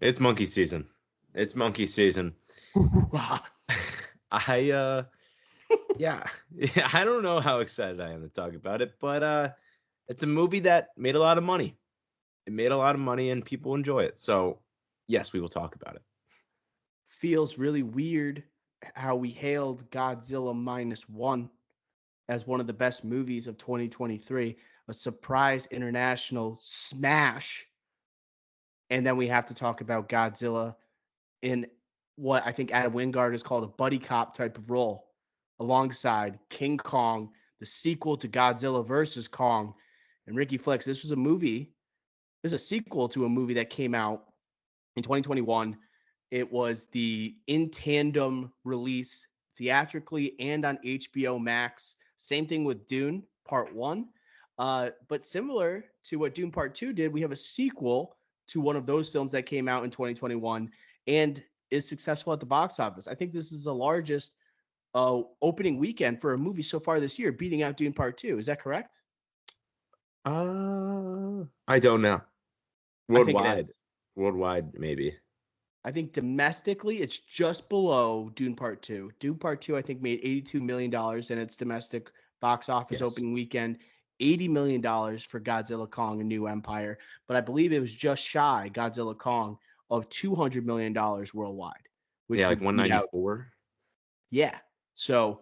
It's monkey season. It's monkey season. I yeah, yeah, I don't know how excited I am to talk about it, but it's a movie that made a lot of money. It made a lot of money and people enjoy it. So, yes, we will talk about it. Feels really weird how we hailed Godzilla minus one as one of the best movies of 2023, a surprise international smash. And then we have to talk about Godzilla in what I think Adam Wingard has called a buddy cop type of role alongside King Kong, the sequel to Godzilla versus Kong. And Ricky Flex, this was a movie, this is a sequel to a movie that came out in 2021. It was the in tandem release theatrically and on HBO Max. Same thing with Dune Part 1. But similar to what Dune Part 2 did, we have a sequel to one of those films that came out in 2021 and is successful at the box office. I think this is the largest opening weekend for a movie so far this year, beating out Dune Part 2. Is that correct? I don't know. I think it is. Worldwide, worldwide, maybe. I think domestically, it's just below Dune Part 2. Dune Part 2, I think, made $82 million in its domestic box office Yes. opening weekend, $80 million for Godzilla Kong, A New Empire. But I believe it was just shy, Godzilla Kong, of $200 million worldwide, Yeah, which like would beat out. 194. Yeah. So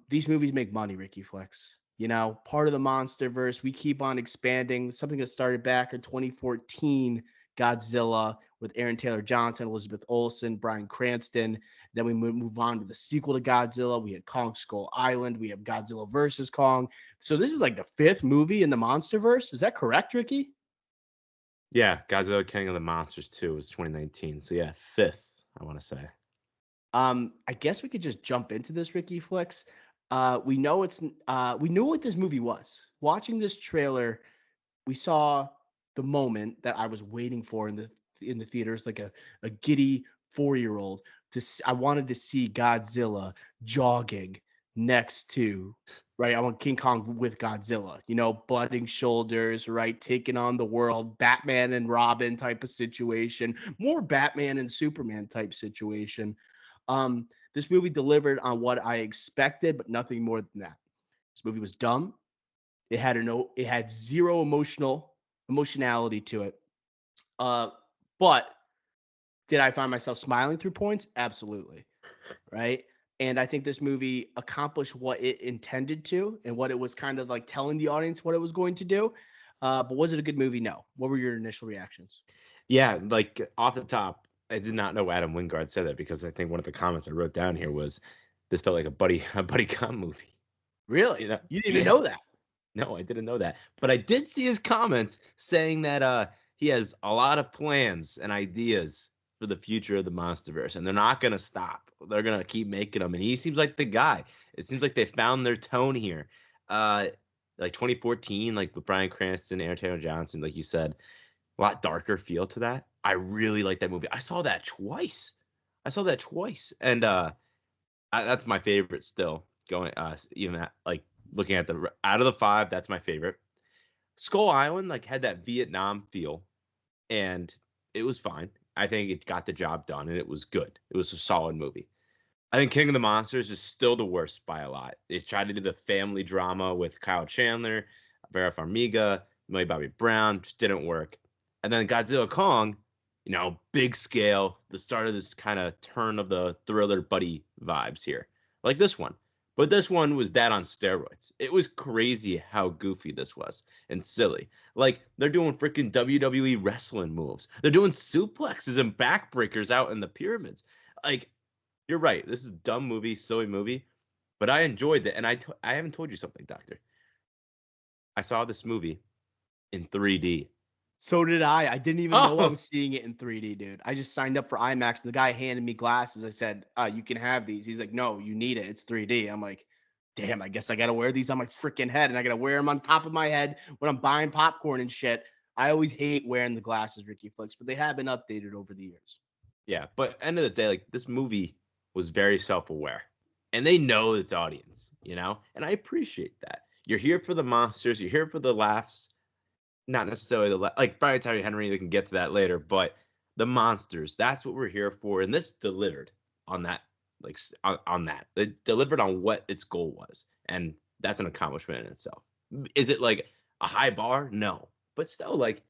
these movies make money, Ricky Flex. You know, part of the MonsterVerse. We keep on expanding. Something that started back in 2014, Godzilla with Aaron Taylor Johnson, Elizabeth Olsen, Bryan Cranston. Then we move on to the sequel to Godzilla. We had Kong Skull Island. We have Godzilla versus Kong. So this is like the fifth movie in the MonsterVerse. Is that correct, Ricky? Yeah, Godzilla King of the Monsters 2 was 2019. So yeah, fifth, I want to say. I guess we could just jump into this, Ricky Flicks. We knew what this movie was. Watching this trailer, we saw the moment that I was waiting for in the theaters, like a giddy 4-year-old. I wanted to see Godzilla jogging next to, right. I want King Kong with Godzilla. You know, butting shoulders, right, taking on the world, Batman and Robin type of situation, more Batman and Superman type situation. This movie delivered on what I expected, but nothing more than that. This movie was dumb. It had zero emotionality to it. Uh, but did I find myself smiling through points? Absolutely. Right. And I think this movie accomplished what it intended to and what it was kind of like telling the audience what it was going to do. But was it a good movie? No. What were your initial reactions? Yeah, like off the top, I did not know Adam Wingard said that because I think one of the comments I wrote down here was this felt like a buddy cop movie. Really? You know? You didn't even know that. Yes. No, I didn't know that. But I did see his comments saying that he has a lot of plans and ideas for the future of the MonsterVerse, and they're not gonna stop. They're gonna keep making them, and he seems like the guy. It seems like they found their tone here. Uh, like 2014, like with Bryan Cranston, Aaron Taylor Johnson, like you said, a lot darker feel to that. I really like that movie. I saw that twice. And that's my favorite still. Going even at, like looking at the out of the five, that's my favorite. Skull Island like had that Vietnam feel, and it was fine. I think it got the job done, and it was good. It was a solid movie. I think King of the Monsters is still the worst by a lot. They tried to do the family drama with Kyle Chandler, Vera Farmiga, Millie Bobby Brown, just didn't work. And then Godzilla Kong, big scale, the start of this kind of turn of the thriller buddy vibes here, like this one. But this one was that on steroids. It was crazy how goofy this was and silly. Like they're doing freaking WWE wrestling moves. They're doing suplexes and backbreakers out in the pyramids. Like you're right. This is a dumb movie, silly movie, but I enjoyed it. And I haven't told you something, Doctor. I saw this movie in 3D. So did I. I didn't even know I Oh, was seeing it in 3D, dude. I just signed up for IMAX. And the guy handed me glasses. I said, you can have these. He's like, no, you need it. It's 3D. I'm like, damn, I guess I got to wear these on my freaking head. And I got to wear them on top of my head when I'm buying popcorn and shit. I always hate wearing the glasses, Ricky Flicks, but they have been updated over the years. yeah. But end of the day, like this movie was very self-aware, and they know its audience, and I appreciate that. You're here for the monsters. You're here for the laughs. Not necessarily like Brian Tyree Henry. We can get to that later, but the monsters. That's what we're here for, and this delivered on that. Like on that, it delivered on what its goal was, and that's an accomplishment in itself. Is it like a high bar? No, but still, like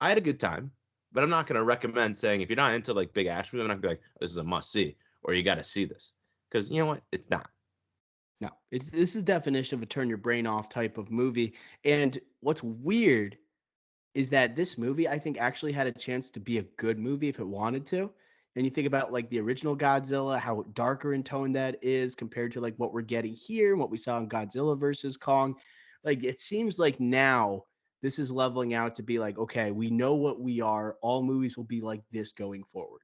I had a good time. But I'm not gonna recommend saying if you're not into like big action movies, I'm not gonna be like this is a must see or you got to see this because you know what, it's not. No, this is the definition of a turn your brain off type of movie. And what's weird is that this movie, I think, actually had a chance to be a good movie if it wanted to. And you think about like the original Godzilla, how darker in tone that is compared to like what we're getting here and what we saw in Godzilla versus Kong. Like it seems like now this is leveling out to be like, okay, we know what we are. All movies will be like this going forward,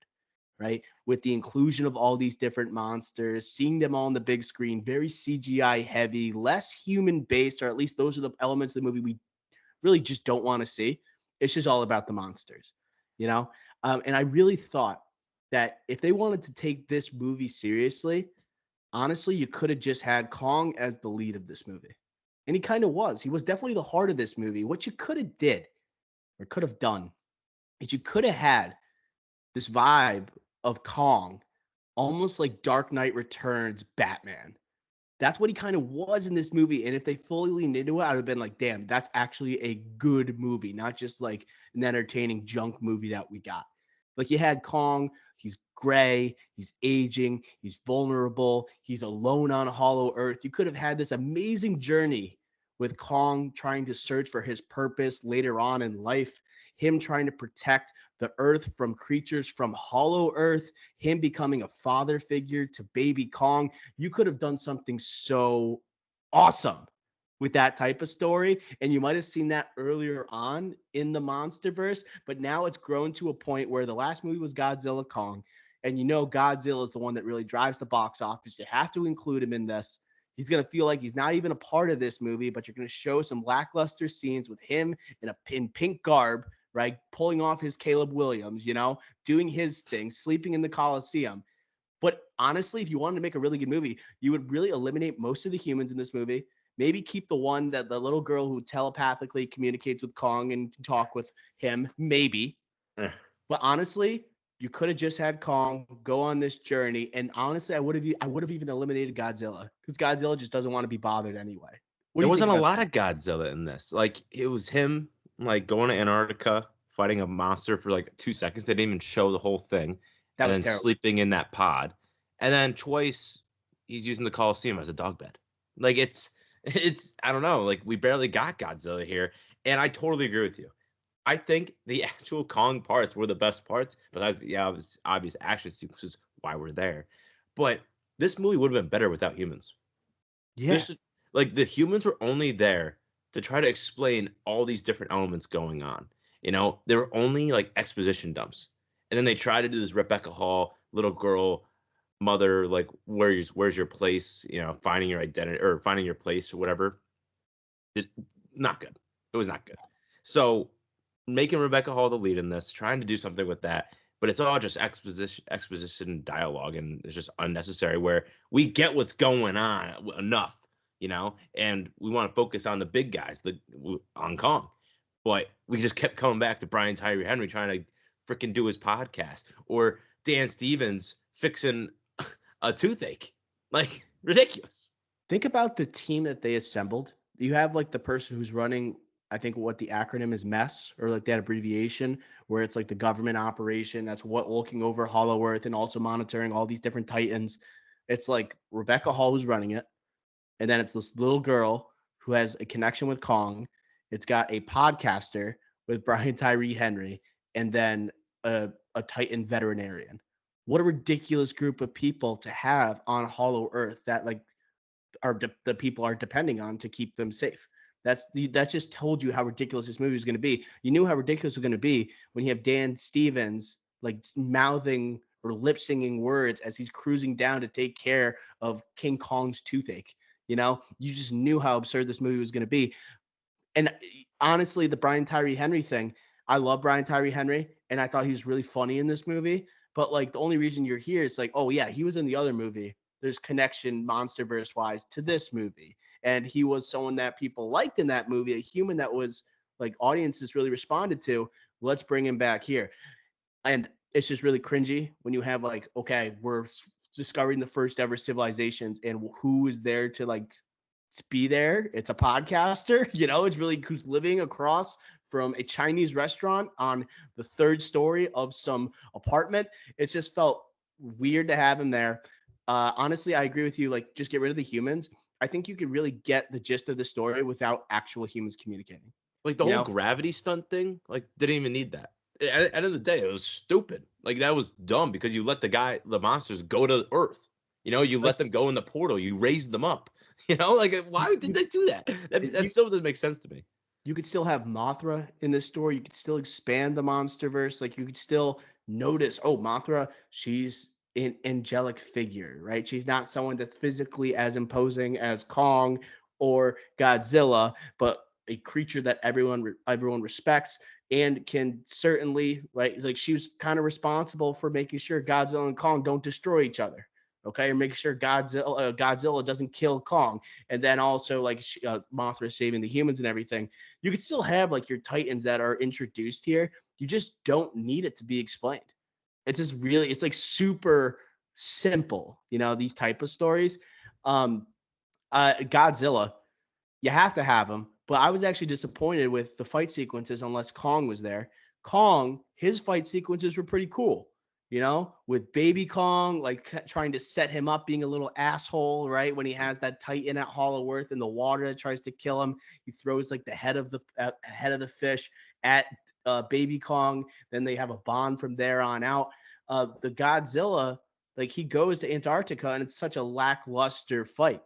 right? With the inclusion of all these different monsters, seeing them all on the big screen, very CGI heavy, less human based, or at least those are the elements of the movie we really just don't want to see. It's just all about the monsters, you know? And I really thought that if they wanted to take this movie seriously, honestly, you could have just had Kong as the lead of this movie. And he kind of was. He was definitely the heart of this movie. What you could have did or could have done is you could have had this vibe of Kong, almost like Dark Knight Returns Batman. That's what he kind of was in this movie. And if they fully leaned into it, I'd have been like, damn, that's actually a good movie, not just like an entertaining junk movie that we got. Like you had Kong, he's gray, he's aging, he's vulnerable, he's alone on Hollow Earth. You could have had this amazing journey with Kong trying to search for his purpose later on in life, him trying to protect the Earth from creatures from Hollow Earth, him becoming a father figure to baby Kong. You could have done something so awesome with that type of story. And you might have seen that earlier on in the MonsterVerse, but now it's grown to a point where the last movie was Godzilla Kong. And you know, Godzilla is the one that really drives the box office. You have to include him in this. He's going to feel like he's not even a part of this movie, but you're going to show some lackluster scenes with him in pink garb, right? Pulling off his Caleb Williams, you know, doing his thing, sleeping in the Coliseum. But honestly, if you wanted to make a really good movie, you would really eliminate most of the humans in this movie. Maybe keep the one that the little girl who telepathically communicates with Kong and can talk with him. Maybe. Eh. But honestly, you could have just had Kong go on this journey. And honestly, I would have even eliminated Godzilla because Godzilla just doesn't want to be bothered anyway. What There do you think wasn't a about lot that? of Godzilla in this. Like it was him like going to Antarctica, fighting a monster for like 2 seconds. They didn't even show the whole thing, That and was then terrible. sleeping in that pod, and then twice he's using the Coliseum as a dog bed. Like it's I don't know. Like we barely got Godzilla here, and I totally agree with you. I think the actual Kong parts were the best parts, besides the obvious action sequences why we're there. But this movie would have been better without humans. Yeah. This like the humans were only there to try to explain all these different elements going on. You know, they were only like exposition dumps. And then they try to do this Rebecca Hall, little girl, mother, like where's your place, you know, finding your identity or finding your place or whatever. It, not good. It was not good. So making Rebecca Hall the lead in this, trying to do something with that, but it's all just exposition dialogue, and it's just unnecessary. Where we get what's going on enough, you know, and we want to focus on the big guys, the on Kong, but we just kept coming back to Brian Tyree Henry trying to freaking do his podcast, or Dan Stevens fixing a toothache, like ridiculous. Think about the team that they assembled. You have like the person who's running, I think what the acronym is MESS or like that abbreviation, where it's like the government operation that's what looking over Hollow Earth and also monitoring all these different Titans. It's like Rebecca Hall who's running it. And then it's this little girl who has a connection with Kong. It's got a podcaster with Brian Tyree Henry, and then a Titan veterinarian. What a ridiculous group of people to have on Hollow Earth that like the people are depending on to keep them safe. That just told you how ridiculous this movie was going to be. You knew how ridiculous it was going to be when you have Dan Stevens like mouthing or lip singing words as he's cruising down to take care of King Kong's toothache. You know, you just knew how absurd this movie was going to be. And honestly, the Brian Tyree Henry thing, I love Brian Tyree Henry, and I thought he was really funny in this movie. But like the only reason you're here is like, oh yeah, he was in the other movie. There's connection MonsterVerse wise to this movie, and he was someone that people liked in that movie, a human that was like audiences really responded to. Let's bring him back here. And it's just really cringy when you have like, okay, we're discovering the first ever civilizations, and who is there to like be there? It's a podcaster, it's really who's living across from a Chinese restaurant on the third story of some apartment. It just felt weird to have him there. Honestly, I agree with you. Like, just get rid of the humans. I think you could really get the gist of the story without actual humans communicating. Like the You whole know, gravity stunt thing, like didn't even need that. At the end of the day, it was stupid. Like that was dumb because you let the monsters go to Earth. You like let them go in the portal. You raised them up. Like why did you, they do that? That you, still doesn't make sense to me. you could still have Mothra in this story. You could still expand the MonsterVerse. Like, you could still notice, oh, Mothra, she's an angelic figure, right? She's not someone that's physically as imposing as Kong or Godzilla, but a creature that everyone respects and can certainly, right? Like, she was kind of responsible for making sure Godzilla and Kong don't destroy each other. Okay, or make sure Godzilla doesn't kill Kong, and then also like Mothra saving the humans and everything. You could still have like your titans that are introduced here. You just don't need it to be explained. It's just really, it's like super simple, these type of stories. um Godzilla, you have to have him, but I was actually disappointed with the fight sequences unless Kong was there. Kong, his fight sequences were pretty cool, with baby Kong, like trying to set him up being a little asshole, right? When he has that Titan at Hollow Earth in the water that tries to kill him, he throws like the head of the fish at baby Kong. Then they have a bond from there on out. The Godzilla, like, he goes to Antarctica and it's such a lackluster fight.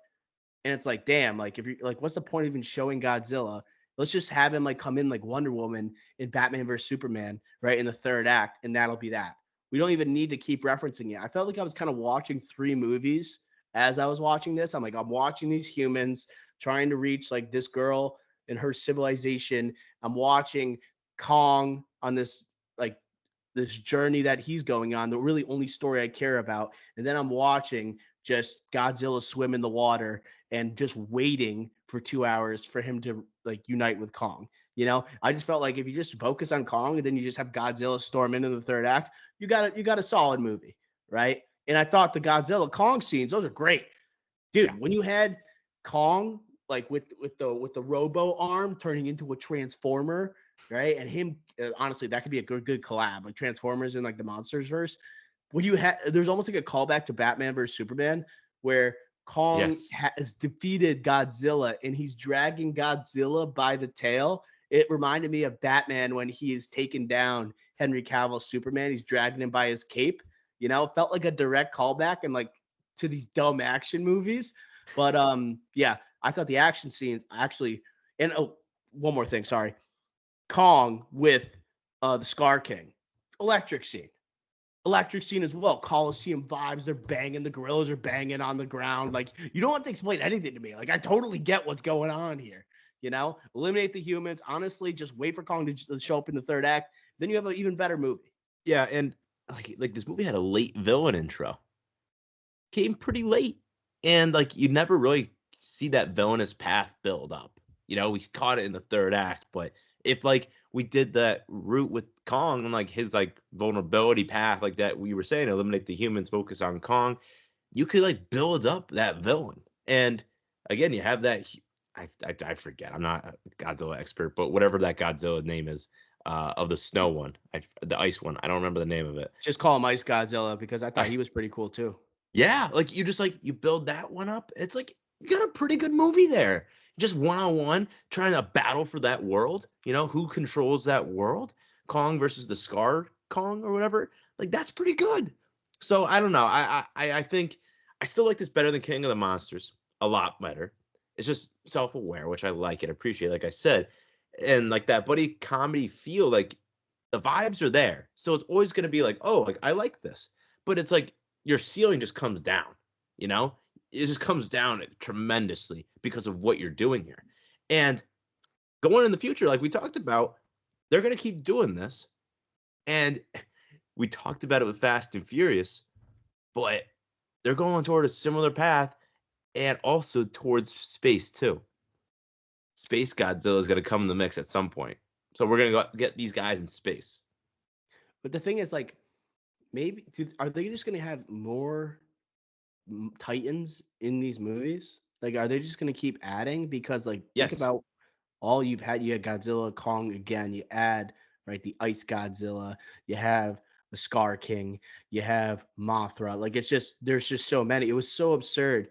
And it's like, damn, like, if you're like, what's the point of even showing Godzilla? Let's just have him like come in like Wonder Woman in Batman vs Superman, right, in the third act, and that'll be that. We don't even need to keep referencing it. I felt like I was kind of watching three movies as I was watching this. I'm like, I'm watching these humans trying to reach like this girl and her civilization. I'm watching Kong on this journey that he's going on, the really only story I care about. And then I'm watching just Godzilla swim in the water and just waiting for 2 hours for him to like unite with Kong. I just felt like if you just focus on Kong and then you just have Godzilla storm into the third act, you got a solid movie, right? And I thought the Godzilla Kong scenes, those are great. Yeah. Dude, when you had Kong like with the robo arm turning into a transformer, right? And him, honestly, that could be a good collab, like Transformers and like the Monsters verse. When you had, there's almost like a callback to Batman versus Superman, where Kong Yes. has defeated Godzilla and he's dragging Godzilla by the tail. It reminded me of Batman when he is taken down Henry Cavill's Superman. He's dragging him by his cape. It felt like a direct callback and like to these dumb action movies. But yeah, I thought the action scenes actually, and oh, one more thing, sorry. Kong with the Scar King. Electric scene. Electric scene as well. Coliseum vibes. They're banging. The gorillas are banging on the ground. Like, you don't have to explain anything to me. Like, I totally get what's going on here. Eliminate the humans. Honestly, just wait for Kong to show up in the third act. Then you have an even better movie. Yeah, and like this movie had a late villain intro. Came pretty late. And like you never really see that villainous path build up. We caught it in the third act, but if like we did that route with Kong and like his like vulnerability path, like that we were saying, eliminate the humans, focus on Kong, you could like build up that villain. And again, you have that I forget. I'm not a Godzilla expert, but whatever that Godzilla name is, of the snow one, the ice one. I don't remember the name of it. Just call him Ice Godzilla because I thought I he was pretty cool too. Yeah, like you just like you build that one up. It's like you got a pretty good movie there. Just one on one, trying to battle for that world. Who controls that world? Kong versus the Scar Kong or whatever. Like that's pretty good. So I don't know. I think I still like this better than King of the Monsters. A lot better. It's just self-aware, which I like and appreciate, like I said. And like that buddy comedy feel, like the vibes are there. So it's always gonna be like, oh, like I like this. But it's like your ceiling just comes down, you know? It just comes down tremendously because of what you're doing here. And going in the future, like we talked about, they're going to keep doing this. And we talked about it with Fast and Furious, but they're going toward a similar path and also towards space too. Space Godzilla is going to come in the mix at some point. So we're going to get these guys in space. But the thing is, like, maybe are they just going to have more Titans in these movies? Like, are they just going to keep adding? Because, like, think Yes. about all you've had. You had Godzilla, Kong again. You add, right, the Ice Godzilla. You have the Scar King. You have Mothra. Like, it's just, there's just so many. It was so absurd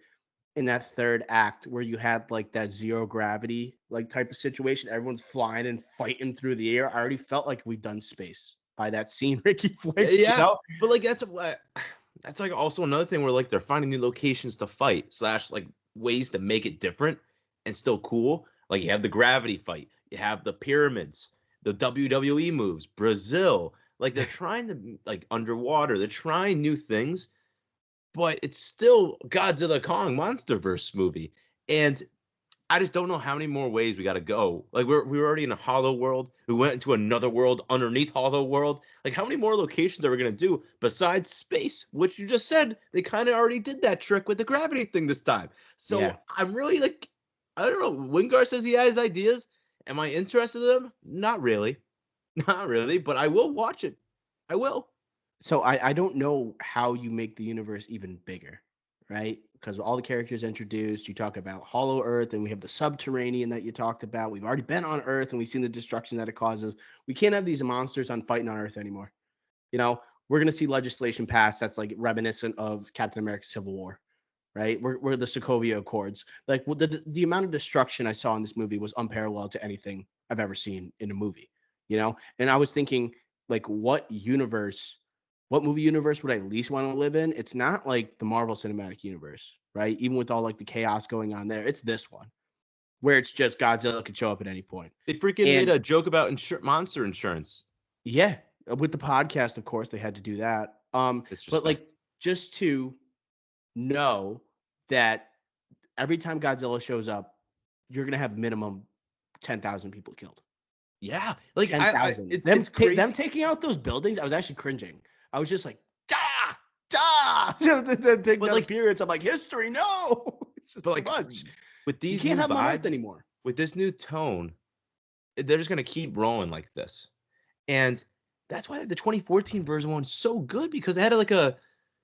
in that third act where you had like that zero gravity like type of situation. Everyone's flying and fighting through the air. I already felt like we've done space by that scene Ricky flicked, you Yeah, know? but like that's what that's like also another thing where like they're finding new locations to fight slash like ways to make it different and still cool. Like you have the gravity fight, you have the pyramids, the WWE moves, Brazil. Like they're trying to like underwater, they're trying new things, but it's still Godzilla Kong MonsterVerse movie. And I just don't know how many more ways we got to go. Like we were already in a Hollow World. We went into another world underneath Hollow World. Like how many more locations are we gonna do besides space? Which you just said they kind of already did that trick with the gravity thing this time. Yeah. So I'm really like, I don't know. Wingard says he has ideas. Am I interested in them? Not really, not really. But I will watch it. I will. So I don't know how you make the universe even bigger, right? Because all the characters introduced, you talk about Hollow Earth, and we have the subterranean that you talked about. We've already been on Earth, and we've seen the destruction that it causes. We can't have these monsters on fighting on Earth anymore. You know, we're gonna see legislation passed that's like reminiscent of Captain America's Civil War, right? We're the Sokovia Accords. Like the amount of destruction I saw in this movie was unparalleled to anything I've ever seen in a movie. You know, and I was thinking, like, what movie universe would I least want to live in? It's not like the Marvel Cinematic Universe, right? Even with all like the chaos going on there, it's this one where it's just Godzilla could show up at any point. They freaking made And a joke about monster insurance. yeah, with the podcast, of course, they had to do that. But Disrespect. like just to know that every time Godzilla shows up, you're gonna have minimum 10,000 people killed. Yeah, like I 10,000. it's Them crazy. taking out those buildings, I was actually cringing. I was just like, da, da. Then taking But down the like pyramids. I'm like, history, no, it's just But too like much. with You these can't new have them on Earth vibes, anymore. with this new tone, they're just gonna keep rolling like this. And that's why the 2014 version one's so good because it had like a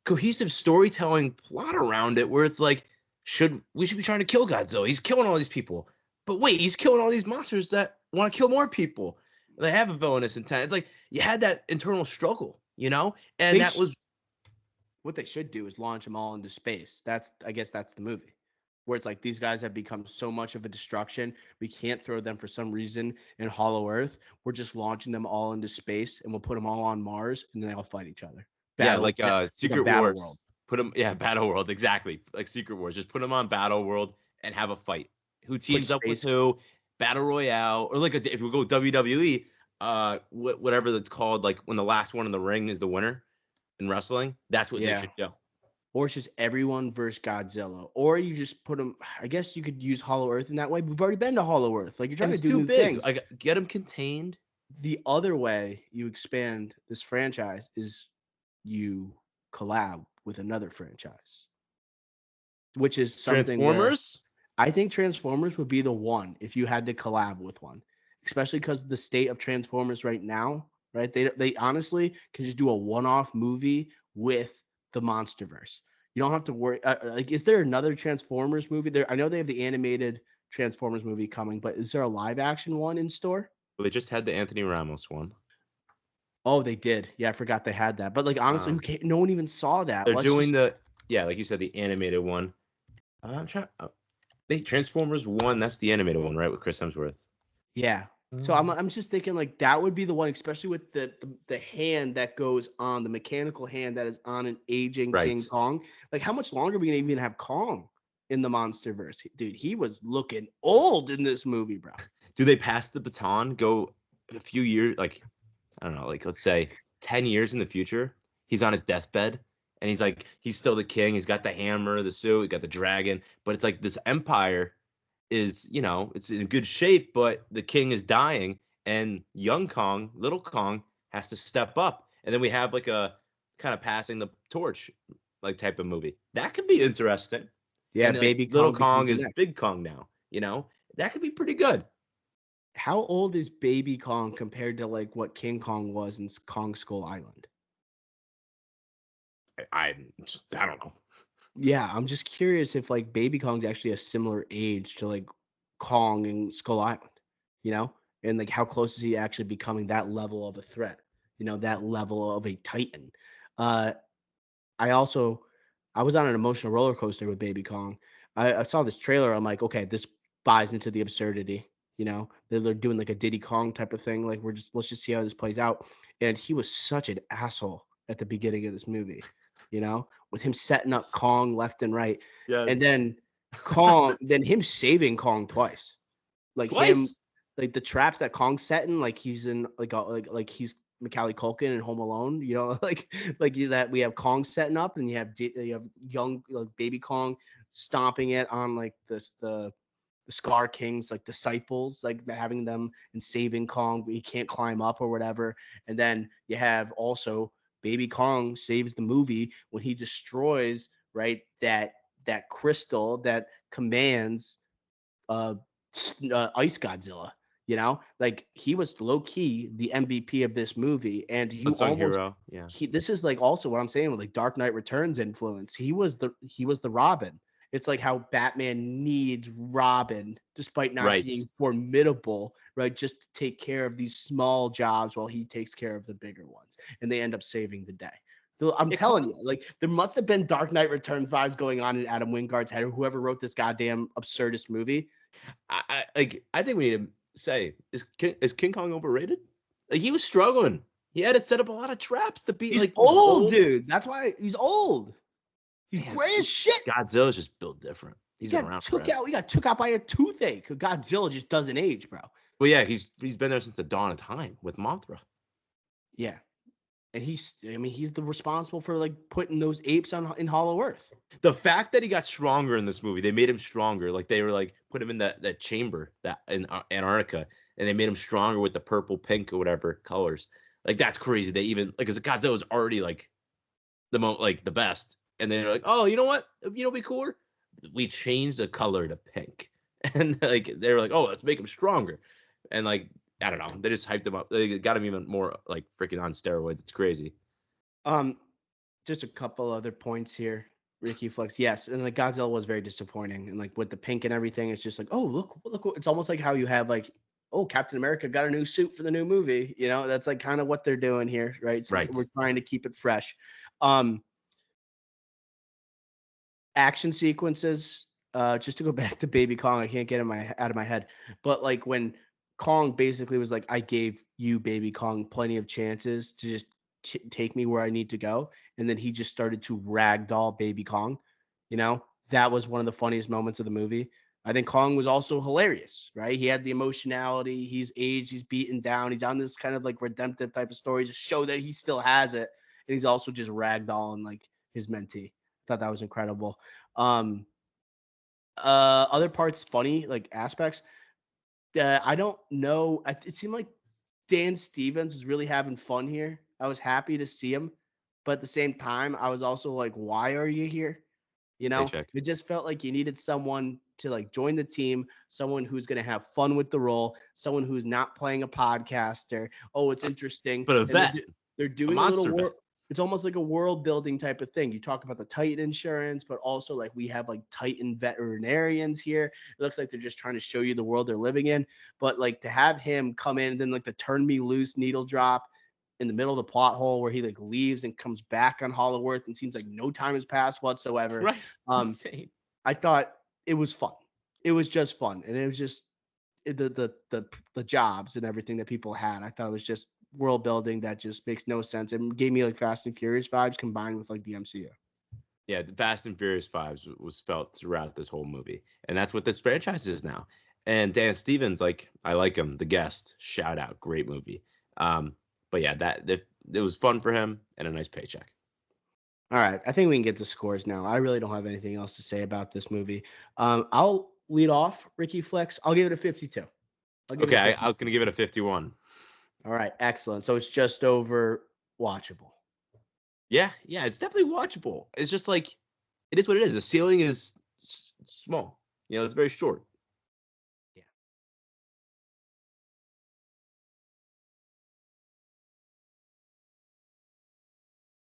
cohesive storytelling plot around it where it's like, we should be trying to kill Godzilla. He's killing all these people. But wait, he's killing all these monsters that want to kill more people. They have a villainous intent. It's like you had that internal struggle, you know? And They that was what they should do is launch them all into space. I guess that's the movie. Where it's like these guys have become so much of a destruction, we can't throw them for some reason in Hollow Earth. We're just launching them all into space, and we'll put them all on Mars, and then they all fight each other. Yeah, Battle, like like a Secret battle Wars. world. Put them, yeah, Battle World, exactly. Like Secret Wars. Just put them on Battle World and have a fight. Who Put teams up with space. who? Battle Royale, or like if we go WWE, whatever that's called, like when the last one in the ring is the winner in wrestling. That's what they Yeah. should do. Or it's just everyone versus Godzilla. Or you just put them. I guess you could use Hollow Earth in that way. We've already been to Hollow Earth. Like you're trying And to it's do too new big. things. Like get them contained. The other way you expand this franchise is you collab with another franchise, which is something where Transformers. I think Transformers would be the one if you had to collab with one, especially because the state of Transformers right now, right? They honestly can just do a one-off movie with the MonsterVerse. You don't have to worry. Like, is there another Transformers movie? There, I know they have the animated Transformers movie coming, but is there a live-action one in store? Well, they just had the Anthony Ramos one. Oh, they did. Yeah, I forgot they had that. But like honestly, who Um, can't, no one even saw that. they're Let's doing just the yeah, like you said, the animated one. I'm trying. They Transformers one. That's the animated one, right, with Chris Hemsworth. yeah. So I'm just thinking like that would be the one, especially with the hand that goes on the mechanical hand that is on an aging Right. King Kong. Like how much longer are we gonna even have Kong in the MonsterVerse? Dude, he was looking old in this movie, bro. Do they pass the baton? Go a few years, like I don't know, like let's say 10 years in the future. He's on his deathbed, and he's like he's still the king. He's got the hammer, the suit, he got the dragon, but it's like this empire is it's in good shape, but the king is dying, and young Kong, little Kong, has to step up, and then we have like a kind of passing the torch like type of movie that could be interesting. Yeah, And like baby little Kong becomes Kong the is next. big Kong now, that could be pretty good. How old is baby Kong compared to like what King Kong was in Kong Skull Island? I don't know. Yeah, I'm just curious if like Baby Kong's actually a similar age to like Kong and Skull Island, you know? And like how close is he actually becoming that level of a threat? That level of a titan. Uh I also I was on an emotional roller coaster with Baby Kong. I saw this trailer. I'm like, okay, this buys into the absurdity. They're doing like a Diddy Kong type of thing. Like let's just see how this plays out. And he was such an asshole at the beginning of this movie. With him setting up Kong left and right, and Yes. then then him saving Kong twice. Like him, Twice. like the traps that Kong's setting, like he's in like he's Macaulay Culkin in Home Alone, that we have Kong setting up, and you have young like baby Kong stomping it on like the Scar King's like disciples, like having them and saving Kong, but he can't climb up or whatever. And then you have also Baby Kong saves the movie when he destroys right that crystal that commands uh, Ice Godzilla. Like he was low key the MVP of this movie, and you Unsung almost hero. Yeah. this is like also what I'm saying with like Dark Knight Returns influence. He was the Robin. It's like how Batman needs Robin despite not Right. being formidable, right? Just to take care of these small jobs while he takes care of the bigger ones, and they end up saving the day. So I'm It telling caught. you, like there must have been Dark Knight Returns vibes going on in Adam Wingard's head, or whoever wrote this goddamn absurdist movie. I think we need to say is King Kong overrated? Like he was struggling. He had to set up a lot of traps to beat He's like these old, old. dude. That's why he's old. He's Man, gray as shit. Godzilla's just built different. He He's been got around took forever. out. He got took out by a toothache. Godzilla just doesn't age, bro. Well, yeah, he's been there since the dawn of time with Mothra. Yeah, and he's the responsible for like putting those apes in Hollow Earth. The fact that he got stronger in this movie, they made him stronger. Like they were like put him in that chamber that in Antarctica, and they made him stronger with the purple, pink, or whatever colors. Like that's crazy. They even like because Godzilla was already like the best, and then they're like, oh, you know what? Be cooler. We changed the color to pink, and like they were like, oh, let's make him stronger, and like I don't know, they just hyped him up. They got him even more like freaking on steroids. It's crazy. Um, just a couple other points here. Ricky Flex, yes, and like Godzilla was very disappointing, and like with the pink and everything, it's just like, oh look, it's almost like how you have like, oh, Captain America got a new suit for the new movie. That's like kind of what they're doing here, right? So Right. we're trying to keep it fresh. Um, Action sequences. Just to go back to Baby Kong, I can't get out of my head. But like when Kong basically was like, "I gave you, Baby Kong, plenty of chances to just take me where I need to go," and then he just started to ragdoll Baby Kong. That was one of the funniest moments of the movie. I think Kong was also hilarious, right? He had the emotionality. He's aged. He's beaten down. He's on this kind of like redemptive type of story to show that he still has it, and he's also just ragdolling like his mentee. Thought that was incredible. Um, Other parts, funny like aspects. I don't know. It seemed like Dan Stevens was really having fun here. I was happy to see him, but at the same time, I was also like, "Why are you here?" Paycheck. It just felt like you needed someone to like join the team, someone who's going to have fun with the role, someone who's not playing a podcaster. Oh, it's interesting, But a and vet, they're a doing a little monster vet. work. It's almost like a world building type of thing. You talk about the Titan insurance, but also like we have like Titan veterinarians here. It looks like they're just trying to show you the world they're living in. But like to have him come in and then like the turn me loose needle drop in the middle of the plot hole where he like leaves and comes back on Hollow Earth and seems like no time has passed whatsoever. Right. Um, Insane. I thought it was fun. It was just fun, and it was just the jobs and everything that people had. I thought it was just world building that just makes no sense. It gave me like Fast and Furious vibes combined with like the MCU. Yeah, the Fast and Furious vibes was felt throughout this whole movie, and that's what this franchise is now. And Dan Stevens, like I like him, The Guest, shout out, great movie. But yeah, that it was fun for him and a nice paycheck. All right, I think we can get the scores now. I really don't have anything else to say about this movie. I'll lead off, Ricky Flex. I'll give it a 52. I'll give it Okay, a I was 52. gonna give it a 51. All right, excellent. So it's just over watchable. Yeah, it's definitely watchable. It's just like it is what it is. The ceiling is small. It's very short.